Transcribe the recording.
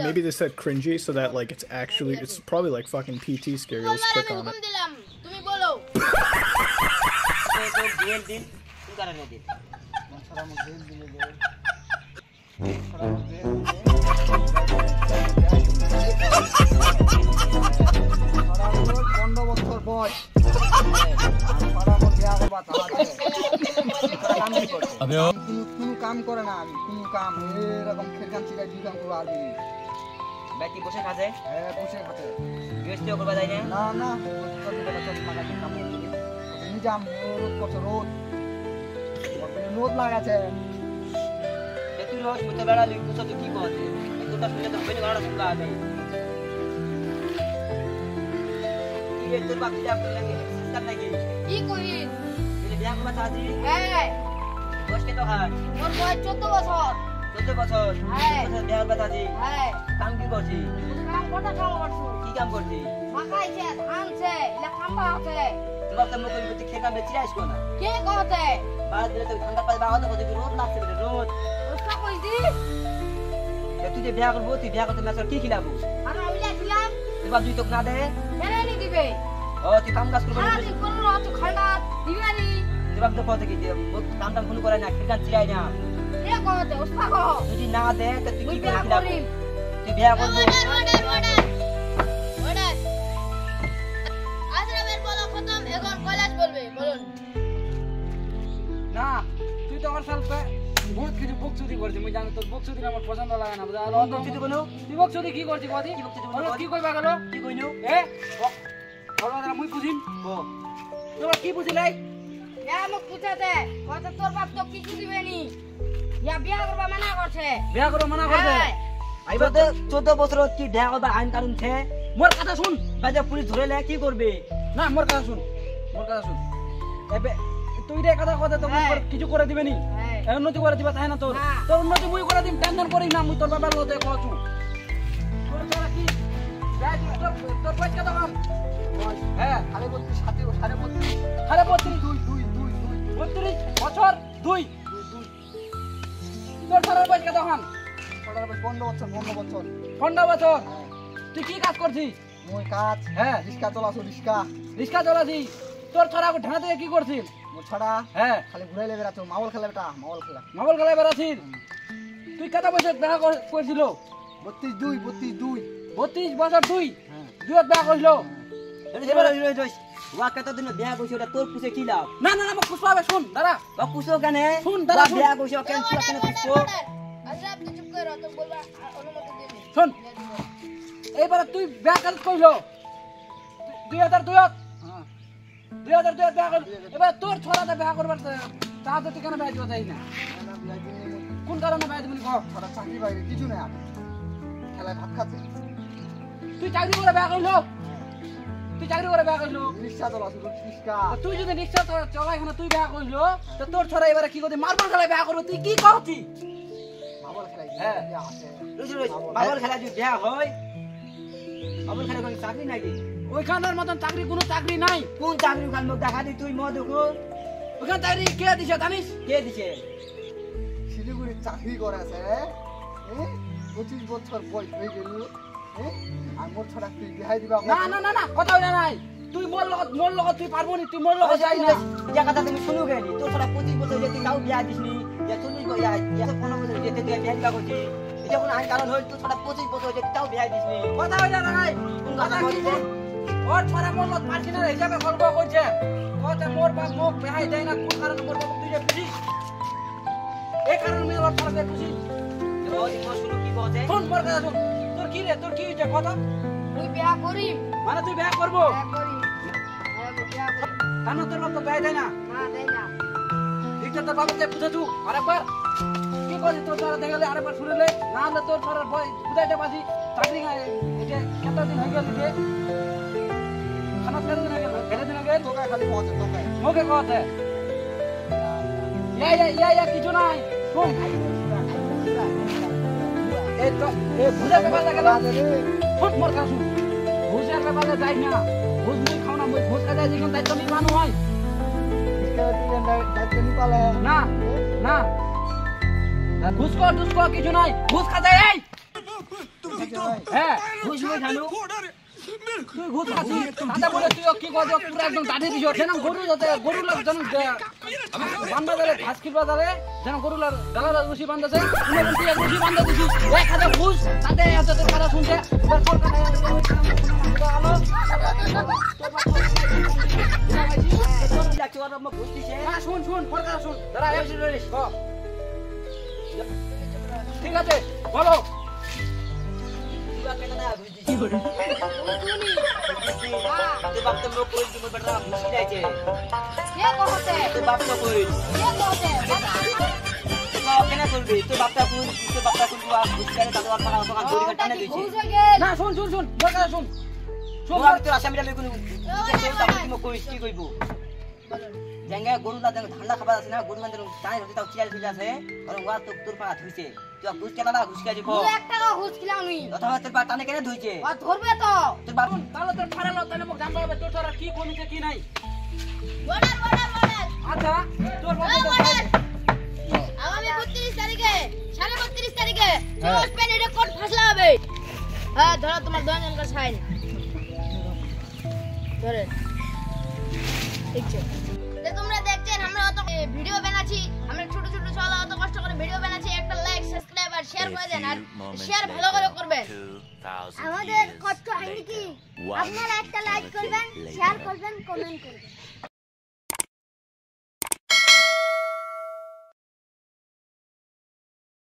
maybe they said cringy so that like it's probably like fucking PT scary. Let's click on it. কাম করে না আমি কোন কাম এরকম খেলকান চিরাই দুই কাম করব আর দিই ব্যাটি বসে খাচ্ছে হ্যাঁ বসে খাতে গেস্ট করবা যায় না না না তোর দিকে চল মাগা কাম করি নিজাম রোদ করছে রোদ রোদ লাগাছে তুই রোজ মতে বেড়া লিখ তো কি করছিস তোটা শুনে তো বইনে গাড়া শুনলা আমি কি রে তোর বাকি যা করে লাগে সিস্টেম নাকি কি করি এটা বিয়া করবা চাচি হ্যাঁ বয়স কত হয় মোর বয়স 14 বছর 14 বছর হ্যাঁ বিয়া করবা চাচি হ্যাঁ কাম কি করছিস কাম কত কাম করছু কি কাম করছিস মাখাইছে ধানছে ইলা খাম্বা আছে তোমার তো মুখে বিতে খেকা বেচি আইছ কোনা কে কহতে বাদ দিলে তো ঠান্ডা পাই বাগাতে কত রোদ লাগছে রে রোদ ওসা কইছি তুই যে বিয়া করবো তুই বিয়া করতে মেসর কি খিলাবো আর ওইলা দিলাম এবার দুই তোক না দে কেন নি দিবে ও তুই কাম কাজ করবি সারা দিন করলো তো খান্ডা দিবানি এবার তো কত কি কাম টাম কোনো করে না খেকা চিরাই না কে কহতে ওসা কহ যদি না দে তো তুই কি বিয়া খিলাবো করিম তুই বিয়া করবি অর্ডার আজরাবের বলা খতম এখন কলেজ বলবে বলুন না তুই তো আমার সালতে বহুত কিছু বকচুদি করছিস মই জানি তোর বকচুদি আমার পছন্দ লাগে না বুঝা বকচুদি কোনো তুই বকচুদি কি করছিস কদি কি বকচুদি বলো কি কইবা গেল কি কইনো এ বলো না মই বুঝিম ও তোরা কি বুঝিলাই ইয়া মোক পুছাতে কত তোর বাপ তো কিছু দিবে নি ইয়া বিয়া করবা মানা করছে বিয়া করো মানা করবে আইবা তো 14 বছর কি বিয়া করবা আইন কানুন ছে মোর কথা শুন বাজে পুলিশ ধরেলে কি করবে না মোর কথা শুন এবে তুই রে কথা তো কিছু করে দিবে নি উন্নতি করে দিবা তাই না তোর তোর উন্নতি মুই করে দিম টেনশন করিস না মুই তোর বাবার লতে কছু তোর তোরা কি যাই তোর পয়সা তো কাম হ্যাঁ 32 বছর 2 তোর সারা পয়সা তো কাম 15 বছর তুই কি কাজ করছিস মই কাজ হ্যাঁ রিস্কা চলাছো রিস্কা চলাছি তোর ছড়া ঢানা থেকে কি করছিস মোর ছড়া হ্যাঁ খালি ঘুরাইলে বেড়াতো মাওল খেলা বেটা মাওল খেলায় বেড়াছিস তুই কত বছর দেখা করছিল 32 বছর তুই দুইত দেখা করছিল এবার ওয়া কত দিন বিয়া কইছো এটা তোর পুষে কি লাভ না মোক পুষাবে শুন দাঁড়া বা পুষো কেন শুন দাঁড়া বিয়া কইছো কেন পুষো আজরাব তুই চুপ কর তো বলবা অনুমতি দিবি শুন এইবারে তুই বিয়া কাজ কইলো 2002 বিয়া করল এবার তোর ছড়াতে বিয়া করবার তাতে তুই কেন বিয়া দিবা চাই না কোন কারণে বিয়া দিবি কহ ছড়া চাকরি বাইরে কিছু না খেলায় ভাত খাচ্ছে তুই চাকরি করে বিয়া করলো রিস্কা চলাছো রিস্কা তুই যদি রিক্সা চলাই না তুই বিয়া করলো তো তোর ছড়া এবারে কি করতে মার্বল খেলায় বিয়া করবে তুই কি কহতি মাওল খেলাই হ্যাঁ আছে মার্বল খেলা যদি বিয়া হয় মার্বল খেলা কোনো চাকরি নাকি ওইখানের মতন চাকরি কোনো চাকরি নাই কোন চাকরি খান মোক দেখা দি তুই ম দেখো ওখান চাকরি কে দিছে জানিস কে দিছে শিলিগুড়ি চাকরি করে আছে 25 বছর বয়স হয়ে গেল আর মোর ছড়া তুই বিহাই দিবা না কথা হইলা নাই তুই মোর লগত তুই পারবো নি তুই মোর লগত যাই না যে কথা তুমি শুনো গেনি তোর ছড়া 25 বছর যে তুই তাও বিয়া দিসনি যে তুমি ইয়া 15 বছর যে তুই বিয়া দিবা করছিস এটা কোন আইন কারণ হই তোর ছড়া 25 বছর যে তাও বিয়া দিসনি কথা হইলা নাই কোন কথা বলছিস ওর ছড়া মোর লগত পার্সোনাল হিসাবে গল্প করছে কতে মোর বাপ মোক বেহাই দেয় না কোন কারণে মোর বাপ তুই যে বুঝিস এই কারণে আমি ওর ছড়া খুশি ওই মোর শুনো কি বলছে শুন মোর কথা শুন তোর কি রে তোর কি হইছে কথা তুই বিয়া করিম মানে তুই বিয়া করবো বিয়া করিম বিয়া করিম কারণ তোর বাপ তো বেহাই দেয় না না দেই না ঠিকটা তোর বাবাকে বুঝাছু আরেকবার কি করছিস তোর ছড়া দেখালে আরেকবার শুনেলে না হলে তোর ছড়ার ভয় বুঝাইতে পারছি চাকরি এটা কত দিন হয়ে গেল যে খানা ফেলে দিন হয়ে গেল ফেলে দিন হয়ে গেল তোকে খালি পৌঁছে তোকে মুখে কথা ইয়া কিছু নাই শুন এই তো এই বুঝার ব্যাপারে গেল ফুট মোর কাছে বুঝার ব্যাপারে যাই না বুঝ মুই খাও না মুই বুঝ কাজে যেখানে দায়িত্ব নি মানুষ হয় রিস্কা দিলেন দায়িত্ব নি পালে না ঘুষ কর কিছু নাই ঘুষ খাতে এই হ্যাঁ ঘুষ মই খানো তুই ঘুষ খাচ্ছিস তাতে বলে তুই কি কর পুরো একদম দাঁড়িয়ে দিছ যেন গরু যাতে গরু লাগ যেন বান্ধা দিলে ঘাস কিবা দিলে যেন গরু লাগ গালা রুশি বান্ধাছে তুমি তুই রুশি বান্ধা দিছিস 1000 ঘুষ তাতে এত তোর কথা শুনছে এবার কলকাতা শুন শুন পড়কা শুন দাঁড়া এক মিনিট ঠিক আছে বলো তোর বাপ তো লোক কই তুমি বেটা ঘুষ খাইছে কে কহতে তোর বাপ তো কই কে কহতে তো কেন করবি তোর বাপটা কোন ঘুষ খাইলে তাদের আর পাড়া ওখানে দড়ি কাটনে দিয়েছে ঘুষ হয়ে গেল না শুন শুন শুন পড়কা শুন শুন তোর তো আসামিটা লই কোন তুমি কই কি কইব জাঙ্গা গরুলা ঠান্ডা খাবার আছে না গরু মানে টাই রতি তাও চিয়াল ফিল আছে আর ওয়া তো তোর পাড়া ধুইছে তুই ঘুষ কেন না ঘুষ খাইছি খো 1 টাকা ঘুষ খিলাম নি কথা তোর পাড়া টানে কেন ধুইছে ও ধরবে তো তোর বাপ তাহলে তোর ফাড়ালো তাহলে মোক জানতে হবে তোর তোরা কি কমিছে কি নাই বর্ডার আচ্ছা তোর বাবা তো আগামী 32 তারিখে 32 তারিখে তোমার পেনে রেকর্ড ফাসলা হবে হ্যাঁ ধরো তোমার দোকান का সাইন ধরে ঠিক আছে তো তোমরা দেখছেন আমরা অত ভিডিও বানাচ্ছি আমরা ছোট ছোট ছলা অত কষ্ট করে ভিডিও বানাচ্ছি একটা লাইক সাবস্ক্রাইব আর শেয়ার করে দেন আর শেয়ার ভালো করে করবেন আমাদের কষ্ট হয়নি কি আপনারা একটা লাইক করবেন শেয়ার করবেন কমেন্ট করবেন